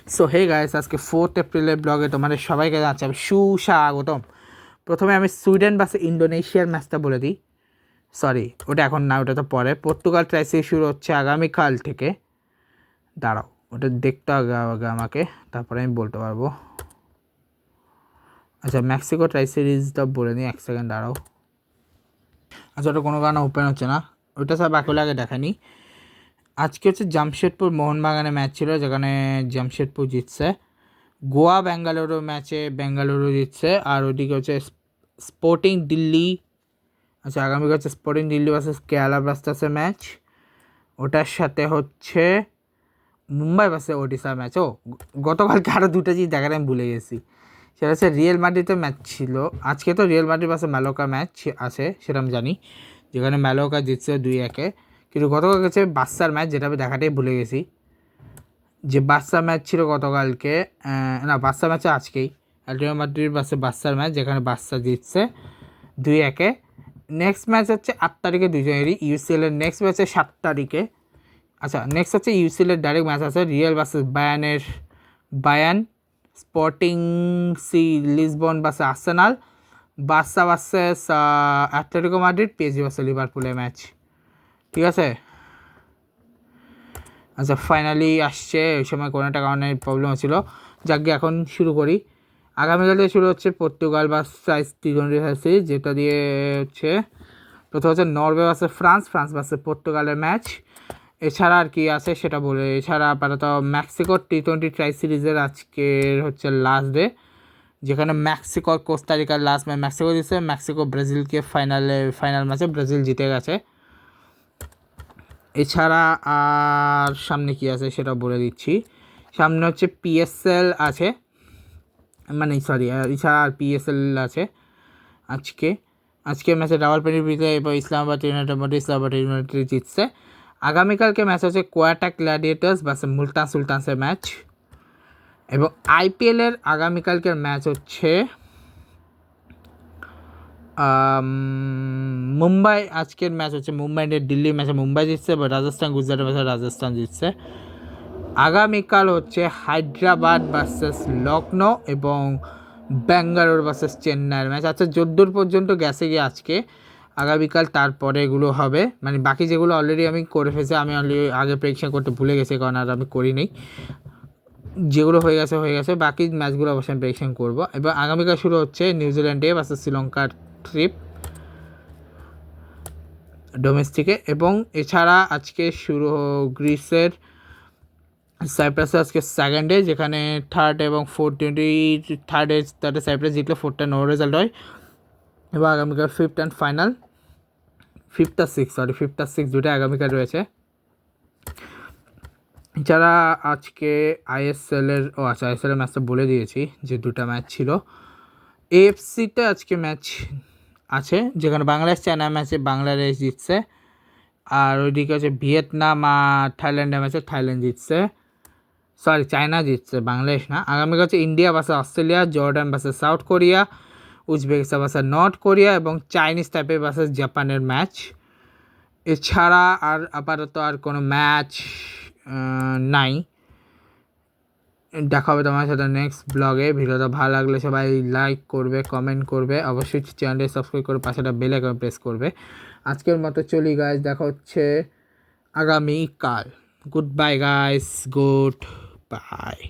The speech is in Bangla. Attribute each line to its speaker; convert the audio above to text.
Speaker 1: সো হে গাইস, আজকে 4th এপ্রিলের ব্লগে তোমাদের সবাইকে জানাচ্ছি আমি সুস্বাগতম। প্রথমে আমি সুইডেন বাসে ইন্দোনেশিয়ার ম্যাচটা বলে দিই। সরি, ওটা এখন না, ওটা তো পরে। পর্তুগাল ট্রাইসি শুরু হচ্ছে আগামীকাল থেকে। দাঁড়াও, ওটা দেখতে হবে আগে আমাকে, তারপরে আমি বলতে পারবো। আচ্ছা, মেক্সিকো ট্রাই সিরিজটা বলে নিই, 1 সেকেন্ড দাঁড়াও। আচ্ছা, ওটা কোনো কারণে ওপেন হচ্ছে না, ওইটা সব বাকি আগে দেখানি। আজকে হচ্ছে জামশেদপুর মোহনবাগানে ম্যাচ ছিল, যেখানে জামশেদপুর জিতছে। গোয়া বেঙ্গালুরু ম্যাচে বেঙ্গালুরু জিতছে। আর ওইদিকে হচ্ছে স্পোর্টিং দিল্লি, আচ্ছা আগামীকাল হচ্ছে স্পোর্টিং দিল্লি ভার্সেস কেরালা ব্লাস্টার্সের ম্যাচ। ওটার সাথে হচ্ছে মুম্বাই ভার্সেস ওডিশা ম্যাচ। ও গতকালকে আরও দুটো জিনিস দেখার আমি ভুলে গেছি, সেটা হচ্ছে রিয়েল মাদ্রিদের ম্যাচ ছিল আজকে। তো রিয়েল মাদ্রিদ ভার্সেস ম্যালোকা ম্যাচ আছে, সেটা আমি জানি, যেখানে ম্যালোকা জিতছে 2-1। কিন্তু গতকাল হচ্ছে বার্সার ম্যাচ, যেটা আমি দেখাটাই ভুলে গেছি, যে বার্সা ম্যাচ ছিল গতকালকে। না, বার্সা ম্যাচে আজকেই রিয়াল মাদ্রিদ ভার্সেস বার্সার ম্যাচ, যেখানে বার্সা জিতছে 2-1। নেক্সট ম্যাচ হচ্ছে 8 তারিখে, 2 জানুয়ারি ইউসিএল এর নেক্সট ম্যাচ 7 তারিখে। আচ্ছা, নেক্সট হচ্ছে ইউসিএল এর ডাইরেক্ট ম্যাচ আছে, Real versus Bayern, Sporting C Lisbon versus Arsenal, Barca versus Atletico Madrid, PSG versus লিভারপুলের ম্যাচ। ঠিক আছে। আচ্ছা, ফাইনালি আসছে, ওই সময় কোনো একটা কারণে প্রবলেম হচ্ছিলো। যাকে এখন শুরু করি। আগামীকাল থেকে শুরু হচ্ছে পর্তুগাল ভার্সেস টি20 সিরিজ, যেটা দিয়ে হচ্ছে প্রথম হচ্ছে নরওয়ে ভার্সেস ফ্রান্স ভার্সেস পর্তুগালের ম্যাচ। এছাড়া আর কি আছে সেটা বলে, এছাড়া আপাতত মেক্সিকো টি20 ট্রাই সিরিজের আজকের হচ্ছে লাস্ট ডে, যেখানে মেক্সিকো কোস্টারিকার লাস্ট ম্যাচ মেক্সিকো জিতছে। মেক্সিকো ব্রাজিলকে ফাইনাল ম্যাচে ব্রাজিল জিতে গেছে। এছাড়া আর সামনে কি আছে সেটা বলে দিচ্ছি। সামনে হচ্ছে পিএসএল আছে, মানে সরি, এছাড়া আর পিএসএল আছে আজকে ম্যাচে রাওয়ালপিন্ডির বিরুদ্ধে এবার ইসলামাবাদ ইউনাইটেড জিতছে। আগামীকালকে ম্যাচ হচ্ছে কোয়াটা গ্ল্যাডিয়েটার্স ভার্সেস মুলতান সুলতানসের ম্যাচ। এবং আইপিএলের আগামীকালকের ম্যাচ হচ্ছে মুম্বাই, আজকের ম্যাচ হচ্ছে মুম্বাই ইন্ডিয়ান দিল্লি ম্যাচে মুম্বাই জিতছে, বা রাজস্থান গুজরাটের ম্যাচে রাজস্থান জিতছে। আগামীকাল হচ্ছে হায়দ্রাবাদ ভার্সেস লখনৌ এবং ব্যাঙ্গালোর ভার্সেস চেন্নাইয়ের ম্যাচ। আচ্ছা, যদ্দূর পর্যন্ত গেছে গিয়ে আজকে, আগামীকাল তারপরে এগুলো হবে, মানে বাকি যেগুলো অলরেডি আমি করে ফেলছি, আমি অলরেডি আগে প্রেডিকশন করতে ভুলে গেছি, কারণ আর আমি করিনি। যেগুলো হয়ে গেছে, বাকি ম্যাচগুলো অবশ্যই আমি প্রেডিকশন করবো। এবং আগামীকাল শুরু হচ্ছে নিউজিল্যান্ডে ভার্সেস শ্রীলঙ্কার ট্রিপ ডোমেস্টিকে। এবং এছাড়া আজকে শুরু গ্রিসের সাইপ্রাসে আজকে সেকেন্ড ডে, যেখানে থার্ড এবং 420 থার্ডে সাইপ্রাস জিতলে 4টা নো রেজাল্ট হয়। এবং আগামীকাল ফিফথ আর সিক্স দুটো আগামীকাল রয়েছে। যারা আজকে আইএসএলের ম্যাচটা বলে দিয়েছি, যে দুটো ম্যাচ ছিল। এএফসিতে আজকে ম্যাচ আছে, যেখানে বাংলাদেশ চায়না ম্যাচে বাংলাদেশ জিতছে। আর ওইদিকে হচ্ছে ভিয়েতনাম আর থাইল্যান্ডের ম্যাচে থাইল্যান্ড জিতছে, সরি চায়না জিতছে, বাংলাদেশ না। আগামীকাল হচ্ছে India versus Australia, Jordan versus south Korea, Uzbekistan versus north Korea এবং চাইনিজ টাইপে ভার্সেস জাপানের ম্যাচ। এছাড়া আর আপাতত আর কোনো ম্যাচ নাই। দেখা হবে তোমার সাথে নেক্সট ব্লগে। ভিডিওটা ভালো লাগলে সবাই লাইক করবে, কমেন্ট করবে, অবশ্যই চ্যানেলটি সাবস্ক্রাইব করে পাশেটা বেল আইকন প্রেস করবে। আজকের মতো চলি গাইস, দেখা হচ্ছে আগামীকাল। Good bye guys, good bye.